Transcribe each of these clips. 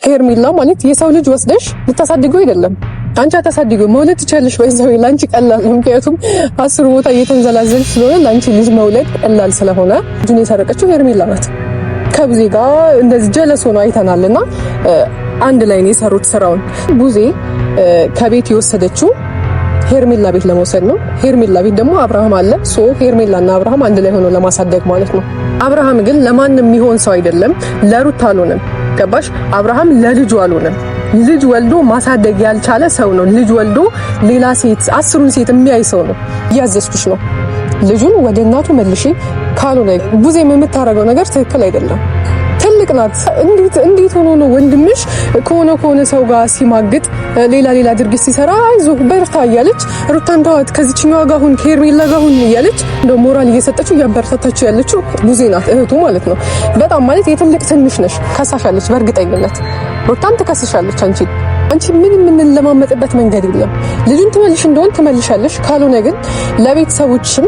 ሄርሜላ ማለት የሰው ልጅ ወስደሽ ልታሳድገው አይደለም። አንቺ አታሳድገው መውለድ ትችያለሽ። በዛው ላንቺ ቀላል ነው። ምክንያቱም 10 ቦታ እየተንዘላዘልሽ ስለሆነ ላንቺ ልጅ መውለድ ቀላል ስለሆነ ልጁን የሰረቀችው ሄርሜላ ናት። ከቡዜ ጋር እንደዚህ ጀለስ ሆኖ አይተናልና አንድ ላይ ነው የሰሩት ስራውን። ቡዜ ከቤት የወሰደችው ሄርሜላ ቤት ለመውሰድ ነው። ሄርሜላ ቤት ደግሞ አብርሃም አለ። ሶ ሄርሜላና አብርሃም አንድ ላይ ሆኖ ለማሳደግ ማለት ነው። አብርሃም ግን ለማንም የሚሆን ሰው አይደለም። ለሩት አልሆነም። ገባሽ? አብርሃም ለልጁ አልሆነም። ልጅ ወልዶ ማሳደግ ያልቻለ ሰው ነው። ልጅ ወልዶ ሌላ ሴት 10ሩን ሴት የሚያይ ሰው ነው። እያዘዝኩሽ ነው። ልጁን ወደ እናቱ መልሺ። ካልሆነ ቡዜም የምታረገው ነገር ትክክል አይደለም። ትልቅ ናት። እንዴት ሆኖ ነው ወንድምሽ ከሆነ ሰው ጋር ሲማግጥ ሌላ ድርጊት ሲሰራ አይዞህ በርታ እያለች ሩታን ተዋት ከዚህኛው ጋር ሁን ከሄርሜላ ጋር ሁን እያለች እንደው ሞራል እየሰጠችው እያበረታታችው ያለችው ቡዜ ናት፣ እህቱ ማለት ነው። በጣም ማለት የትልቅ ትንሽ ነሽ። ከሳሻለች በእርግጠኝነት ሩታን ትከስሻለች። አንቺ ምን ለማመጥበት መንገድ የለም። ልጁን ትመልሽ እንደሆን ትመልሻለሽ። ካልሆነ ግን ለቤተሰቦችም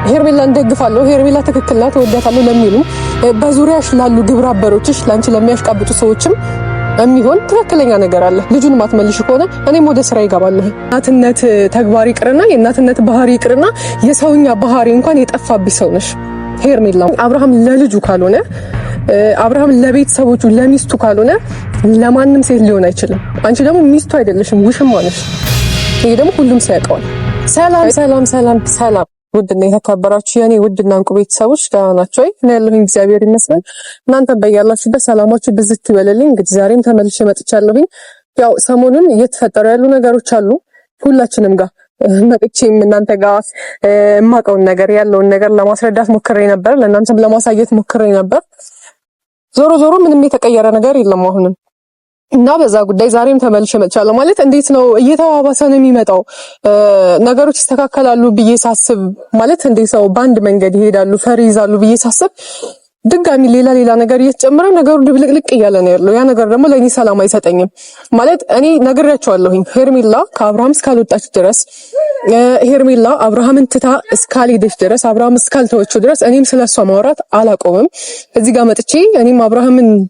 ሄርሜላ እንደግፋለሁ፣ ሄርሜላ ትክክል ናት፣ እወዳታለሁ ለሚሉ በዙሪያሽ ላሉ ግብረ አበሮችሽ ላንቺ ለሚያሽቃብጡ ሰዎችም የሚሆን ትክክለኛ ነገር አለ። ልጁን ማትመልሽ ከሆነ እኔም ወደ ስራ ይገባለሁ። እናትነት ተግባር ይቅርና የእናትነት ባህሪ ይቅርና የሰውኛ ባህሪ እንኳን የጠፋብሽ ሰው ነሽ ሄርሜላ። አብርሃም ለልጁ ካልሆነ አብርሃም ለቤተሰቦቹ ለሚስቱ ካልሆነ ለማንም ሴት ሊሆን አይችልም። አንቺ ደግሞ ሚስቱ አይደለሽም፣ ውሽማ ነሽ። ይሄ ደግሞ ሁሉም ሰው ያውቀዋል። ሰላም ውድና የተከበራችሁ የኔ ውድና እንቁ ቤተሰቦች ደህና ናችሁ ወይ? እኔ ያለሁኝ እግዚአብሔር ይመስገን። እናንተ በያላችሁበት ሰላማችሁ ብዝት ይበልልኝ። እንግዲህ ዛሬም ተመልሼ መጥቻለሁኝ። ያው ሰሞኑን እየተፈጠሩ ያሉ ነገሮች አሉ ሁላችንም ጋር መጥቼም እናንተ ጋር የማውቀውን ነገር ያለውን ነገር ለማስረዳት ሞክሬ ነበር፣ ለእናንተም ለማሳየት ሞክሬ ነበር። ዞሮ ምንም የተቀየረ ነገር የለም አሁንም እና በዛ ጉዳይ ዛሬም ተመልሼ መጥቻለሁ። ማለት እንዴት ነው እየተባባሰ ነው የሚመጣው፣ ነገሮች ይስተካከላሉ ብዬ ሳስብ ማለት እንዴት ነው በአንድ መንገድ ይሄዳሉ ፈሪ ይዛሉ ብዬ ሳስብ ድጋሚ ሌላ ነገር እየተጨመረ ነገሩ ድብልቅልቅ እያለ ነው ያለው። ያ ነገር ደግሞ ለኔ ሰላም አይሰጠኝም። ማለት እኔ ነግሬያቸዋለሁኝ ሄርሜላ ከአብርሃም እስካልወጣች ድረስ ሄርሜላ አብርሃምን ትታ እስካልሄደች ድረስ አብርሃም እስካልተወችው ድረስ እኔም ስለሷ ማውራት አላቆምም። እዚህ ጋር መጥቼ እኔም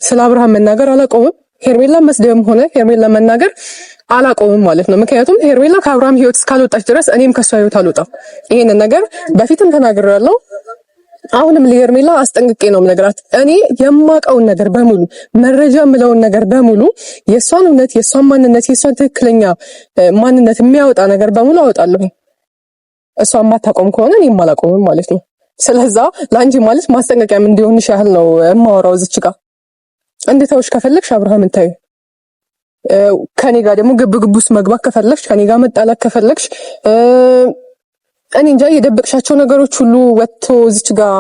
ስለ አብርሃም መናገር አላቆምም። ሄርሜላ መስደብም ሆነ ሄርሜላ መናገር አላቆምም ማለት ነው። ምክንያቱም ሄርሜላ ከአብርሃም ህይወት እስካልወጣች ድረስ እኔም ከሷ ህይወት አልወጣም። ይሄንን ነገር በፊትም ተናግሬያለሁ። አሁንም ለሄርሜላ አስጠንቅቄ ነው የምነግራት። እኔ የማውቀውን ነገር በሙሉ መረጃ የምለውን ነገር በሙሉ የሷን እውነት፣ የሷን ማንነት፣ የሷን ትክክለኛ ማንነት የሚያወጣ ነገር በሙሉ አወጣለሁ። እሷ ማታቆም ከሆነ እኔም አላቆምም ማለት ነው። ስለዛ ለአንቺ ማለት ማስጠንቀቂያም እንዲሆንሽ ያህል ነው የማወራው። እዚች ጋር እንድተውሽ ከፈለግሽ አብርሃምን ታዩ። ከኔ ጋር ደግሞ ግብግቡስ መግባት ከፈለግሽ፣ ከኔ ጋር መጣላት ከፈለግሽ እኔ እንጃ የደበቅሻቸው ነገሮች ሁሉ ወጥቶ እዚች ጋር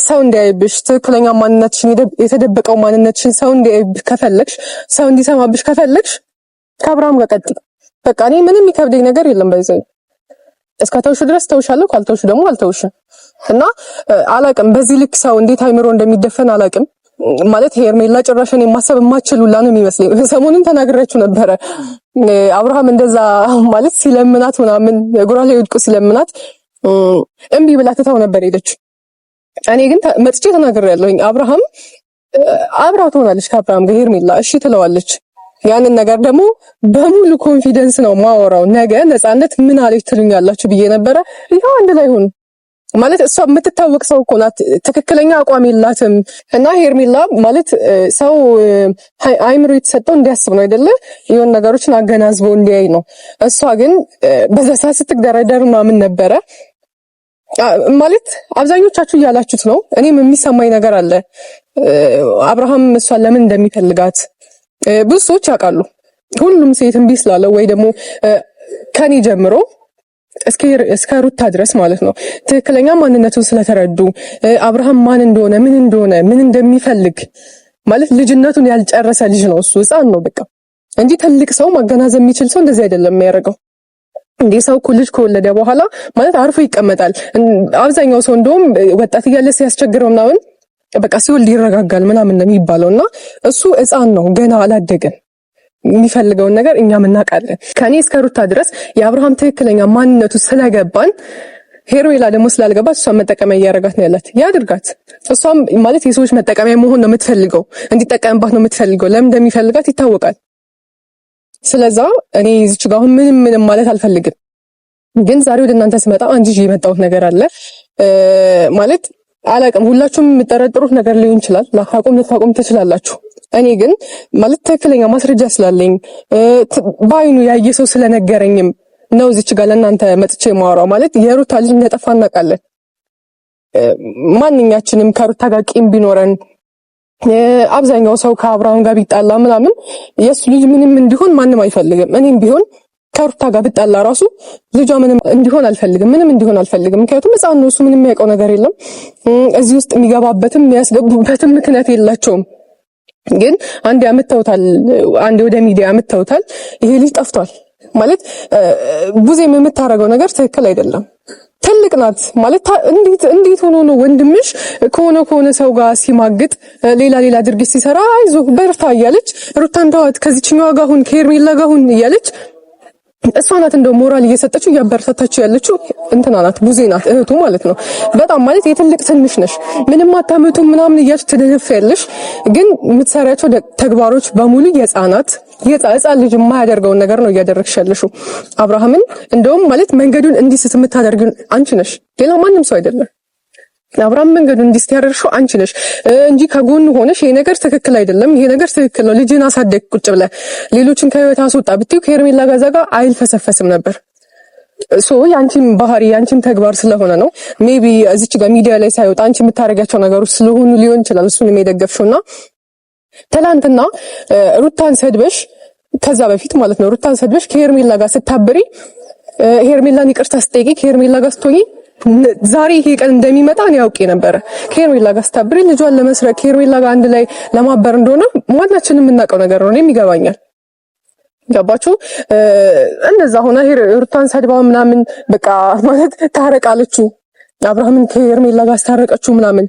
ሰው እንዲያይብሽ ትክክለኛ ማንነትሽን የተደበቀው ማንነትሽን ሰው እንዲያይብሽ ከፈለግሽ፣ ሰው እንዲሰማብሽ ከፈለግሽ ከአብርሃም ጋር ቀጥይ። በቃ እኔ ምንም የሚከብደኝ ነገር የለም። በዚህ እስከተውሽ ድረስ ተውሻለሁ፣ ካልተውሽ ደግሞ አልተውሽም። እና አላቅም በዚህ ልክ ሰው እንዴት አይምሮ እንደሚደፈን አላቅም። ማለት ሄርሜላ ጭራሽን የማሰብ የማችሉላ ነው የሚመስለኝ። ሰሞኑን ተናግሬያችሁ ነበረ። አብርሃም እንደዛ ማለት ሲለምናት ምናምን እግሯ ላይ ወድቆ ሲለምናት እምቢ ብላ ትታው ነበር ሄደች። እኔ ግን መጥቼ ተናግሬያለሁኝ። አብርሃም አብራ ትሆናለች ከአብርሃም ጋር ሄርሜላ እሺ ትለዋለች። ያንን ነገር ደግሞ በሙሉ ኮንፊደንስ ነው ማወራው። ነገ ነፃነት ምን አለች ትሉኛላችሁ ብዬ ነበረ። ይሄው አንድ ላይ ሆኑ ማለት እሷ የምትታወቅ ሰው እኮ ናት። ትክክለኛ አቋም የላትም። እና ሄርሜላ ማለት ሰው አይምሮ የተሰጠው እንዲያስብ ነው አይደለ? የሆነ ነገሮችን አገናዝቦ እንዲያይ ነው። እሷ ግን በዛ ሰዓት ስትግደረደር ምናምን ነበረ። ማለት አብዛኞቻችሁ እያላችሁት ነው። እኔም የሚሰማኝ ነገር አለ። አብርሃም እሷን ለምን እንደሚፈልጋት ብዙ ሰዎች ያውቃሉ። ሁሉም ሴት እምቢ ስላለው ወይ ደግሞ ከኔ ጀምሮ እስከ ሩታ ድረስ ማለት ነው ትክክለኛ ማንነቱን ስለተረዱ አብርሃም ማን እንደሆነ ምን እንደሚፈልግ ማለት ልጅነቱን ያልጨረሰ ልጅ ነው እሱ ሕፃን ነው በቃ እንጂ ትልቅ ሰው ማገናዘብ የሚችል ሰው እንደዚህ አይደለም የሚያደርገው። እንዴ ሰው እኮ ልጅ ከወለደ በኋላ ማለት አርፎ ይቀመጣል። አብዛኛው ሰው እንደውም ወጣት እያለ ሲያስቸግረው ምናምን በቃ ሲወልድ ይረጋጋል ምናምን ነው የሚባለውና እሱ ሕፃን ነው ገና አላደገም። የሚፈልገውን ነገር እኛም እናውቃለን። ከኔ እስከ ሩታ ድረስ የአብርሃም ትክክለኛ ማንነቱ ስለገባን ሄርሜላ ደግሞ ስላልገባት እሷን መጠቀሚያ እያደረጋት ነው ያላት። ያድርጋት። እሷም ማለት የሰዎች መጠቀሚያ መሆን ነው የምትፈልገው፣ እንዲጠቀምባት ነው የምትፈልገው። ለምን እንደሚፈልጋት ይታወቃል። ስለዛ እኔ እዚች ጋር አሁን ምንም ማለት አልፈልግም። ግን ዛሬ ወደ እናንተ ስመጣ አንድ ይዤ የመጣሁት ነገር አለ። ማለት አላቅም፣ ሁላችሁም የምጠረጥሩት ነገር ሊሆን ይችላል። ልታቆም ትችላላችሁ። እኔ ግን ማለት ትክክለኛ ማስረጃ ስላለኝ በአይኑ ያየ ሰው ስለነገረኝም ነው እዚች ጋር ለእናንተ መጥቼ የማወራው። ማለት የሩታ ልጅ እንደጠፋ እናውቃለን። ማንኛችንም ከሩታ ጋር ቂም ቢኖረን አብዛኛው ሰው ከአብርሃም ጋር ቢጣላ ምናምን የሱ ልጅ ምንም እንዲሆን ማንም አይፈልግም። እኔም ቢሆን ከሩታ ጋር ብጣላ ራሱ ልጇ ምንም እንዲሆን አልፈልግም። ምክንያቱም ሕፃን ነው፣ እሱ ምንም የሚያውቀው ነገር የለም። እዚህ ውስጥ የሚገባበትም የሚያስገቡበትም ምክንያት የላቸውም። ግን አንዴ ወደ ሚዲያ አምጥተውታል። ይሄ ልጅ ጠፍቷል ማለት ቡዜም የምታረገው ነገር ትክክል አይደለም። ትልቅ ናት ማለት እንዴት ሆኖ ነው ወንድምሽ ከሆነ ሰው ጋር ሲማግጥ ሌላ ድርጊት ሲሰራ አይዞህ በርታ እያለች ሩታን ተዋት ከዚህኛው ጋር ሁን ከሄርሜላ ጋር ሁን እያለች እሷ ናት እንደው ሞራል እየሰጠችው እያበረታታችው ያለችው እንትና ናት፣ ቡዜ ናት እህቱ ማለት ነው። በጣም ማለት የትልቅ ትንሽ ነሽ፣ ምንም አታምቱ ምናምን እያልሽ ትደነፊያለሽ። ግን የምትሰሪያቸው ተግባሮች በሙሉ የህፃናት የህፃን ልጅ የማያደርገውን ነገር ነው እያደረግሽ ያለሽው። አብርሃምን እንደውም ማለት መንገዱን እንዲስት የምታደርጊው አንቺ ነሽ፣ ሌላ ማንም ሰው አይደለም። አብርሃም መንገዱን እንዲስት ያደረግሽው አንቺ ነሽ እንጂ ከጎን ሆነሽ ይሄ ነገር ትክክል አይደለም፣ ይሄ ነገር ትክክል ነው፣ ልጅን አሳደግ ቁጭ ብለህ ሌሎችን ከህይወት አስወጣ ብትይው ከሄርሜላ ጋር አይልፈሰፈስም ነበር። ያንቺም ባህሪ ያንቺም ተግባር ስለሆነ ነው ሜቢ እዚች ጋር ሚዲያ ላይ ሳይወጣ አንቺ የምታረጋቸው ነገሮች ስለሆኑ ሊሆን ይችላል እሱን የደገፍሽውና ትላንትና ሩታን ሰድበሽ ከዛ በፊት ማለት ነው ሩታን ሰድበሽ ከሄርሜላ ጋር ስታብሪ ሄርሜላን ይቅርታ ስጠይቂ ከሄርሜላ ጋር ስትሆኚ ዛሬ ይሄ ቀን እንደሚመጣ ነው ያውቄ ነበር። ከሄርሜላ ጋር ስታብሪ ልጇን ለመስረቅ ከሄርሜላ ጋር አንድ ላይ ለማበር እንደሆነ ማናችንም የምናውቀው ነገር ነው። እኔም ይገባኛል። ገባችሁ? እንደዛ ሆነ ሩታን ሰድባ ምናምን በቃ ማለት ታረቃለችው አብርሃምን ከሄርሜላ ጋር ስታረቀችው ምናምን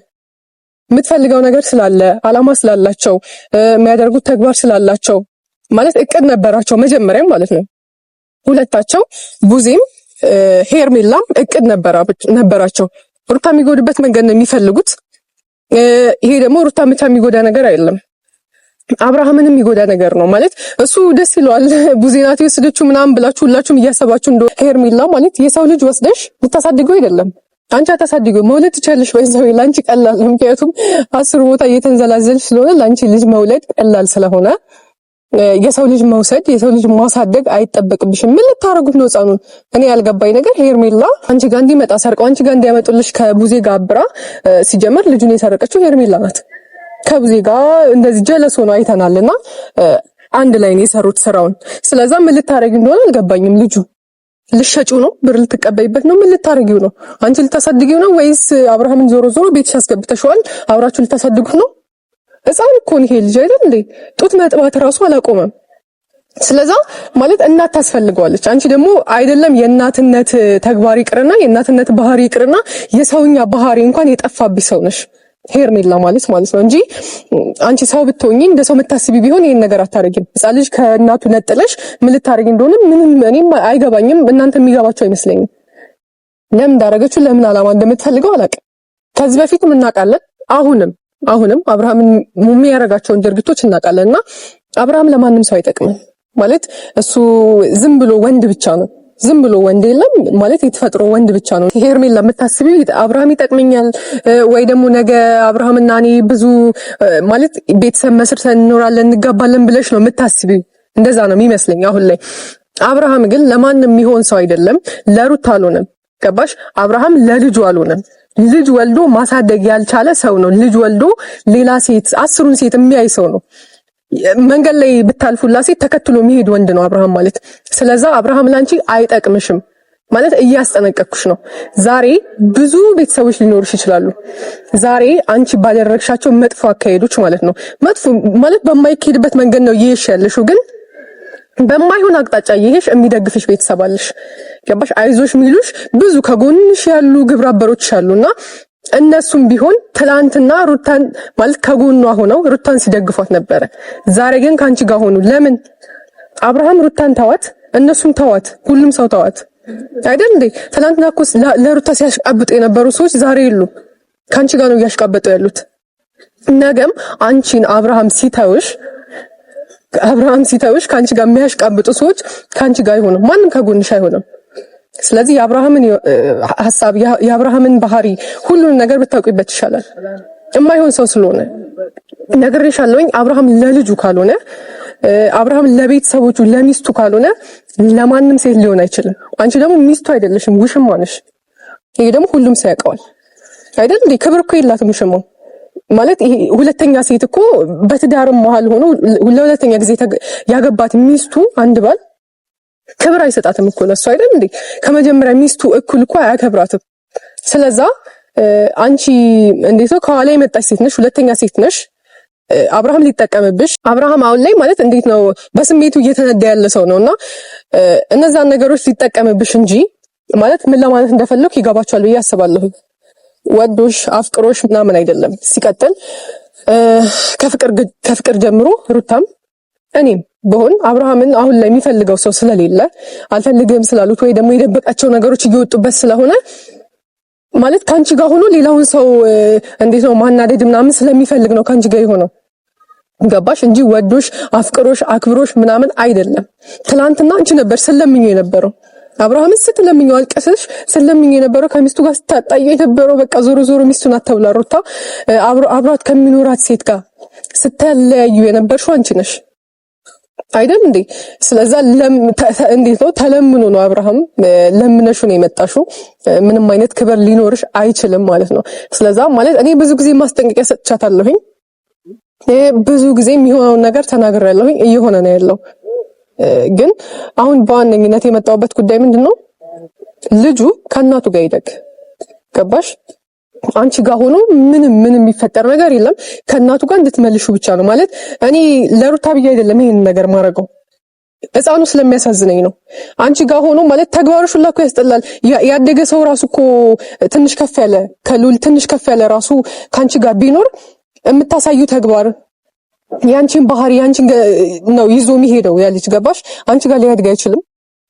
የምትፈልገው ነገር ስላለ አላማ ስላላቸው የሚያደርጉት ተግባር ስላላቸው ማለት እቅድ ነበራቸው መጀመሪያም ማለት ነው። ሁለታቸው ቡዜም ሄርሜላም እቅድ ነበራቸው። ሩታ የሚጎድበት መንገድ ነው የሚፈልጉት። ይሄ ደግሞ ሩታ ብቻ የሚጎዳ ነገር አይደለም፣ አብርሃምንም የሚጎዳ ነገር ነው። ማለት እሱ ደስ ይለዋል ቡዜናት የወሰደችው ምናምን ብላችሁ ሁላችሁም እያሰባችሁ እንደው ሄርሜላ ማለት የሰው ልጅ ወስደሽ ልታሳድገው አይደለም። አንቺ አታሳድገው መውለድ ትችያለሽ ወይ ዘው ላንቺ ቀላል ነው። ምክንያቱም 10 ቦታ እየተንዘላዘልሽ ስለሆነ ላንቺ ልጅ መውለድ ቀላል ስለሆነ የሰው ልጅ መውሰድ የሰው ልጅ ማሳደግ አይጠበቅብሽም። ምን ልታረጉት ነው ሕፃኑን? እኔ ያልገባኝ ነገር ሄርሜላ አንቺ ጋር እንዲመጣ ሰርቀው አንቺ ጋር እንዲያመጡልሽ ከቡዜ ጋር አብራ ሲጀመር ልጁን የሰረቀችው ሄርሜላ ናት። ከቡዜ ጋር እንደዚህ ጀለስ ሆኖ አይተናልና አንድ ላይ ነው የሰሩት ስራውን። ስለዛ ምን ልታረጊ እንደሆነ አልገባኝም። ልጁ ልሸጪው ነው? ብር ልትቀበይበት ነው? ምን ልታረጊው ነው? አንቺ ልታሳድጊው ነው ወይስ አብርሃምን ዞሮ ቤትሽ አስገብተሽዋል አብራችሁ ልታሳድጉት ነው? ሕፃን እኮ ነው ይሄ ልጅ አይደል እንዴ? ጡት መጥባት ራሱ አላቆመም። ስለዛ ማለት እናት ታስፈልገዋለች። አንቺ ደግሞ አይደለም የእናትነት ተግባር ይቅርና የእናትነት ባህሪ ይቅርና የሰውኛ ባህሪ እንኳን የጠፋብሽ ሰው ነሽ ሄርሜላ ማለት ነው እንጂ አንቺ ሰው ብትሆኚ እንደ ሰው የምታስቢ ቢሆን ይሄን ነገር አታረጊም። ሕፃን ልጅ ከእናቱ ነጥለሽ ምን ልታረጊ እንደሆነ ምንም እኔም አይገባኝም። እናንተ የሚገባችሁ አይመስለኝም። ለምን እንዳረገችው ለምን አላማ እንደምትፈልገው አላውቅም። ከዚህ በፊትም እናውቃለን አሁንም አብርሃምን የሚያረጋቸውን ድርጊቶች እናውቃለንና አብርሃም ለማንም ሰው አይጠቅምም። ማለት እሱ ዝም ብሎ ወንድ ብቻ ነው። ዝም ብሎ ወንድ የለም ማለት የተፈጥሮ ወንድ ብቻ ነው። ሄርሜላ የምታስቢው አብርሃም ይጠቅመኛል ወይ ደግሞ ነገ አብርሃምና እኔ ብዙ ማለት ቤተሰብ መስርተን እንኖራለን እንጋባለን ብለሽ ነው የምታስቢው። እንደዛ ነው የሚመስለኝ አሁን ላይ። አብርሃም ግን ለማንም የሚሆን ሰው አይደለም። ለሩት አልሆነም። ገባሽ? አብርሃም ለልጁ አልሆነም። ልጅ ወልዶ ማሳደግ ያልቻለ ሰው ነው። ልጅ ወልዶ ሌላ ሴት 10ሩን ሴት የሚያይ ሰው ነው። መንገድ ላይ ብታልፉላ ሴት ተከትሎ የሚሄድ ወንድ ነው አብርሃም ማለት። ስለዛ አብርሃም ላንቺ አይጠቅምሽም ማለት እያስጠነቀቅኩሽ ነው። ዛሬ ብዙ ቤተሰቦች ሊኖርሽ ይችላሉ። ዛሬ አንቺ ባደረግሻቸው መጥፎ አካሄዶች ማለት ነው። መጥፎ ማለት በማይኬድበት መንገድ ነው ይሄሽ ያለሽው፣ ግን በማይሆን አቅጣጫ ይሄሽ የሚደግፍሽ ቤተሰብ አለሽ። ገባሽ? አይዞሽ ሚሉሽ ብዙ ከጎንሽ ያሉ ግብረ አበሮች አሉና እነሱም ቢሆን ትላንትና ሩታን ማለት ከጎኗ ሆነው ሩታን ሲደግፏት ነበረ። ዛሬ ግን ካንቺ ጋር ሆኑ። ለምን? አብርሃም ሩታን ተዋት፣ እነሱም ተዋት፣ ሁሉም ሰው ተዋት። አይደል እንዴ? ትናንትና እኮ ለሩታ ሲያሽቃብጡ የነበሩ ሰዎች ዛሬ የሉም። ካንቺ ጋር ነው እያሽቃበጡ ያሉት። ነገም አንቺን አብርሃም ሲተውሽ ካንቺ ጋር የሚያሽቃብጡ ሰዎች ካንቺ ጋር አይሆንም። ማንም ከጎንሽ አይሆንም። ስለዚህ የአብርሃምን ሐሳብ የአብርሃምን ባህሪ ሁሉን ነገር ብታውቂበት ይሻላል። የማይሆን ሰው ስለሆነ ነግሬሻለሁኝ። አብርሃም ለልጁ ካልሆነ አብርሃም ለቤተሰቦቹ ለሚስቱ ካልሆነ ለማንም ሴት ሊሆን አይችልም። አንቺ ደግሞ ሚስቱ አይደለሽም፣ ውሽማ ነሽ። ይሄ ደግሞ ሁሉም ሰው ያውቀዋል አይደል እንዴ? ክብር እኮ የላትም ውሽማው ማለት። ይሄ ሁለተኛ ሴት እኮ በትዳርም መሀል ሆኖ ለሁለተኛ ጊዜ ያገባት ሚስቱ አንድ ባል ክብር አይሰጣትም እኮ ለሱ አይደል እንዴ? ከመጀመሪያ ሚስቱ እኩል እኮ አያከብራትም። ስለዛ አንቺ እንዴት ነው ከኋላ የመጣች ሴት ነሽ፣ ሁለተኛ ሴት ነሽ። አብርሃም ሊጠቀምብሽ። አብርሃም አሁን ላይ ማለት እንዴት ነው በስሜቱ እየተነዳ ያለ ሰው ነውና እነዛን ነገሮች ሊጠቀምብሽ እንጂ ማለት ምን ለማለት እንደፈለኩ ይገባችኋል ብዬ አስባለሁ። ወዶሽ አፍቅሮሽ ምናምን አይደለም። ሲቀጥል ከፍቅር ጀምሮ ሩታም እኔም በሆን አብርሃምን አሁን ላይ የሚፈልገው ሰው ስለሌለ አልፈልግም ስላሉት ወይ ደግሞ የደበቃቸው ነገሮች እየወጡበት ስለሆነ ማለት ካንቺ ጋር ሆኖ ሌላውን ሰው እንዴት ነው ማናደድ ምናምን ስለሚፈልግ ነው ካንቺ ጋር የሆነው። ገባሽ እንጂ ወዶሽ አፍቅሮሽ አክብሮሽ ምናምን አይደለም። ትላንትና አንቺ ነበር ስለምኝ የነበረው አብርሃምን ስትለምኝ አልቀሰሽ ስለምኝ የነበረው ከሚስቱ ጋር ስታጣይ የነበረው በቃ ዞሮ ሚስቱን አተውላ ሩታ አብሯት ከሚኖራት ሴት ጋር ስተለያዩ የነበርሽው አንቺ ነሽ አይደል እንዴ? ስለዛ እንዴት ነው ተለምኖ ነው አብርሃም ለምነሹ ነው የመጣሽው። ምንም አይነት ክብር ሊኖርሽ አይችልም ማለት ነው። ስለዛ ማለት እኔ ብዙ ጊዜ ማስጠንቀቂያ ሰጥቻታለሁኝ። ብዙ ጊዜ የሚሆነውን ነገር ተናግሬያለሁኝ። እየሆነ ነው ያለው። ግን አሁን በዋነኝነት የመጣውበት ጉዳይ ምንድነው? ልጁ ከእናቱ ጋር ይደግ። ገባሽ? አንቺ ጋር ሆኖ ምንም የሚፈጠር ነገር የለም። ከእናቱ ጋር እንድትመልሹ ብቻ ነው ማለት። እኔ ለሩታ ብዬ አይደለም ይሄን ነገር ማረገው፣ ሕፃኑ ስለሚያሳዝነኝ ነው። አንቺ ጋር ሆኖ ማለት ተግባሮሽ ሁላ እኮ ያስጠላል። ያደገ ሰው ራሱ እኮ ትንሽ ከፍ ያለ ከሉል ትንሽ ከፍ ያለ ራሱ ካንቺ ጋር ቢኖር የምታሳዩ ተግባር ያንቺን ባህሪ ያንቺን ነው ይዞ የሚሄደው ያ ልጅ። ገባሽ? አንቺ ጋር ሊያድግ አይችልም።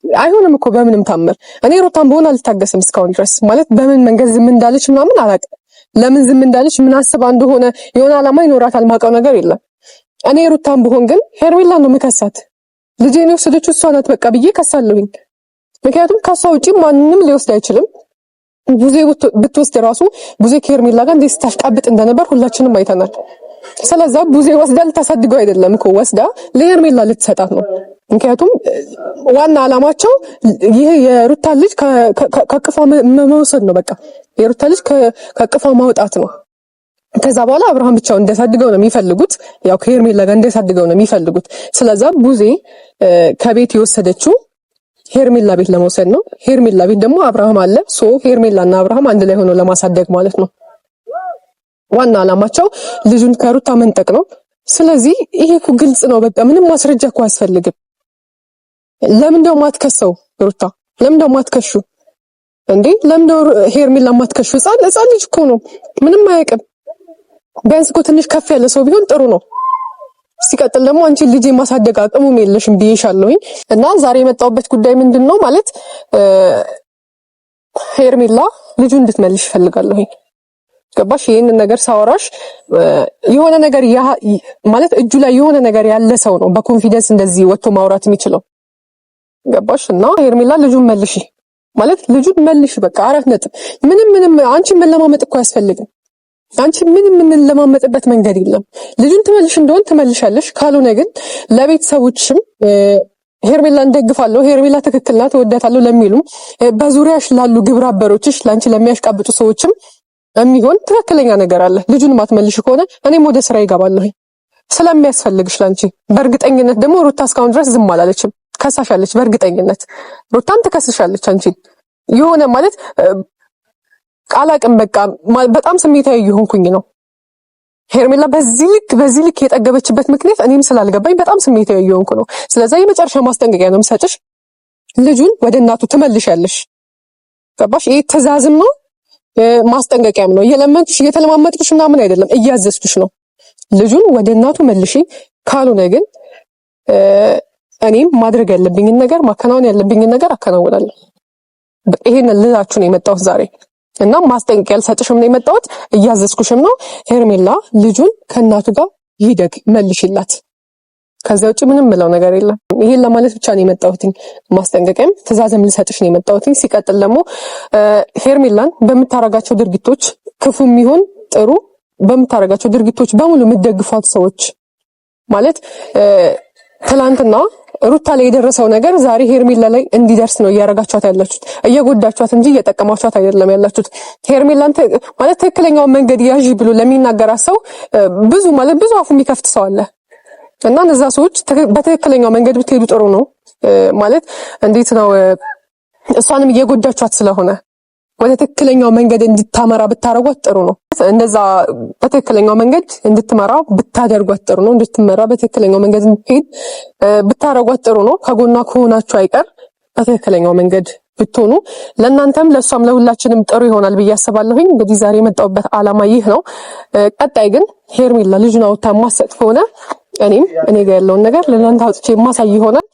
አይሆንም እኮ በምንም ታምር። እኔ ሩታን በሆነ አልታገስም እስካሁን ድረስ ማለት በምን መንገድ ዝም እንዳለች ምናምን አላውቅም። ለምን ዝም እንዳለች ምን አስባ እንደሆነ የሆነ ዓላማ ይኖራታል፣ ማውቀው ነገር የለም። እኔ ሩታን በሆን ግን ሄርሜላን ነው የምከሳት። ልጄን የወሰደችው እሷ ናት በቃ ብዬ ከሳለሁኝ። ምክንያቱም ከሷ ውጪ ማንንም ሊወስድ አይችልም። ቡዜ ብትወስድ ራሱ ቡዜ ከሄርሜላ ጋር እንዴት ስታሽቃብጥ እንደነበር ሁላችንም አይተናል። ስለዛ ቡዜ ወስዳ ልታሳድገው አይደለም እኮ ወስዳ ለሄርሜላ ልትሰጣት ነው። ምክንያቱም ዋና ዓላማቸው ይሄ የሩታ ልጅ ከቅፏ መውሰድ ነው። በቃ የሩታ ልጅ ከቅፏ ማውጣት ነው። ከዛ በኋላ አብርሃም ብቻውን እንዲያሳድገው ነው የሚፈልጉት። ያው ከሄርሜላ ጋር እንዲያሳድገው ነው የሚፈልጉት። ስለዛ ቡዜ ከቤት የወሰደችው ሄርሜላ ቤት ለመውሰድ ነው። ሄርሜላ ቤት ደግሞ አብርሃም አለ። ሄርሜላና አብርሃም አንድ ላይ ሆነው ለማሳደግ ማለት ነው። ዋና ዓላማቸው ልጁን ከሩታ መንጠቅ ነው። ስለዚህ ይሄ እኮ ግልጽ ነው። በቃ ምንም ማስረጃ እኮ አያስፈልግም። ለምን ደው ማትከሰው ሩታ? ለምን ደው ማትከሹ እንዴ? ለምን ደው ሄርሜላ ማትከሹ? ሕፃን ልጅ እኮ ነው፣ ምንም አያውቅም። ቢያንስ እኮ ትንሽ ከፍ ያለ ሰው ቢሆን ጥሩ ነው። ሲቀጥል ደግሞ አንቺ ልጅ ማሳደግ አቅሙም የለሽም ብዬሻለሁኝ። እና ዛሬ የመጣሁበት ጉዳይ ምንድነው ማለት ሄርሜላ ልጁ እንድትመልሽ እፈልጋለሁኝ። ገባሽ? ይሄንን ነገር ሳወራሽ የሆነ ነገር ማለት እጁ ላይ የሆነ ነገር ያለ ሰው ነው በኮንፊደንስ እንደዚህ ወጥቶ ማውራት የሚችለው። ገባሽ? እና ሄርሜላ ልጁን መልሺ ማለት ልጁን መልሺ በቃ 4 ነጥብ። ምንም አንቺ መለማመጥ እኮ አያስፈልግም። አንቺ ምንም የምንለማመጥበት መንገድ የለም። ልጁን ትመልሽ እንደሆን ትመልሻለሽ። ካልሆነ ግን ለቤተሰቦችም ሄርሜላ እንደግፋለሁ፣ ሄርሜላ ትክክል ናት፣ እወዳታለሁ ለሚሉም በዙሪያሽ ላሉ ግብረ አበሮችሽ ላንቺ ለሚያሽቃብጡ ሰዎችም የሚሆን ትክክለኛ ነገር አለ። ልጁን ማትመልሽ ከሆነ እኔም ወደ ስራ ይገባለሁ ስለሚያስፈልግሽ ላንቺ። በእርግጠኝነት ደግሞ ሩታ እስካሁን ድረስ ዝም አላለችም፣ ከሳሻለች። በእርግጠኝነት ሩታም ትከስሻለች አንቺ የሆነ ማለት ቃላቅም በቃ በጣም ስሜታዊ የሆንኩኝ ነው። ሄርሜላ በዚህ ልክ የጠገበችበት ምክንያት እኔም ስላልገባኝ በጣም ስሜታዊ የሆንኩ ነው። ስለዚህ የመጨረሻ ማስጠንቀቂያ ነው የምሰጥሽ። ልጁን ወደ እናቱ ትመልሻለሽ። ገባሽ? ይሄ ትዕዛዝም ነው ማስጠንቀቂያም ነው። እየለመንኩሽ እየተለማመጥኩሽ ምናምን አይደለም፣ እያዘዝኩሽ ነው። ልጁን ወደ እናቱ መልሺ። ካልሆነ ግን እኔም ማድረግ ያለብኝን ነገር ማከናወን ያለብኝን ነገር አከናውናለሁ። ይሄን ልላችሁ ነው የመጣሁት ዛሬ እና ማስጠንቀቂያ ልሰጥሽም ነው የመጣሁት፣ እያዘዝኩሽም ነው። ሄርሜላ ልጁን ከእናቱ ጋር ይደግ መልሽላት። ከዛ ውጭ ምንም ምለው ነገር የለም። ይሄን ለማለት ብቻ ነው የመጣሁት። ማስጠንቀቂያም ትዕዛዝም ልሰጥሽ ነው የመጣሁት። ሲቀጥል ደግሞ ሄርሜላን በምታረጋቸው ድርጊቶች ክፉም ይሁን ጥሩ በምታረጋቸው ድርጊቶች በሙሉ የምትደግፏት ሰዎች ማለት ትላንትና ሩታ ላይ የደረሰው ነገር ዛሬ ሄርሜላ ላይ እንዲደርስ ነው እያረጋችኋት ያላችሁት። እየጎዳችኋት እንጂ እየጠቀማችኋት አይደለም ያላችሁት። ሄርሜላን ማለት ትክክለኛውን መንገድ ያዥ ብሎ ለሚናገራት ሰው ብዙ አፉ የሚከፍት ሰው አለ እና እነዛ ሰዎች በትክክለኛው መንገድ ብትሄዱ ጥሩ ነው። ማለት እንዴት ነው እሷንም እየጎዳችኋት ስለሆነ ወደ ትክክለኛው መንገድ እንድታመራ ብታረጓት ጥሩ ነው። እንደዛ በትክክለኛው መንገድ እንድትመራ ብታደርጓት ጥሩ ነው። እንድትመራ በትክክለኛው መንገድ እንድትሄድ ብታረጓት ጥሩ ነው። ከጎኗ ከሆናችሁ አይቀር በትክክለኛው መንገድ ብትሆኑ ለእናንተም ለእሷም ለሁላችንም ጥሩ ይሆናል ብዬ አስባለሁኝ። እንግዲህ ዛሬ የመጣሁበት ዓላማ ይህ ነው። ቀጣይ ግን ሄርሜላ ልጁን አውጥታ ማሰጥ ከሆነ እኔ ጋር ያለውን ነገር ለእናንተ አውጥቼ ማሳይ ይሆናል።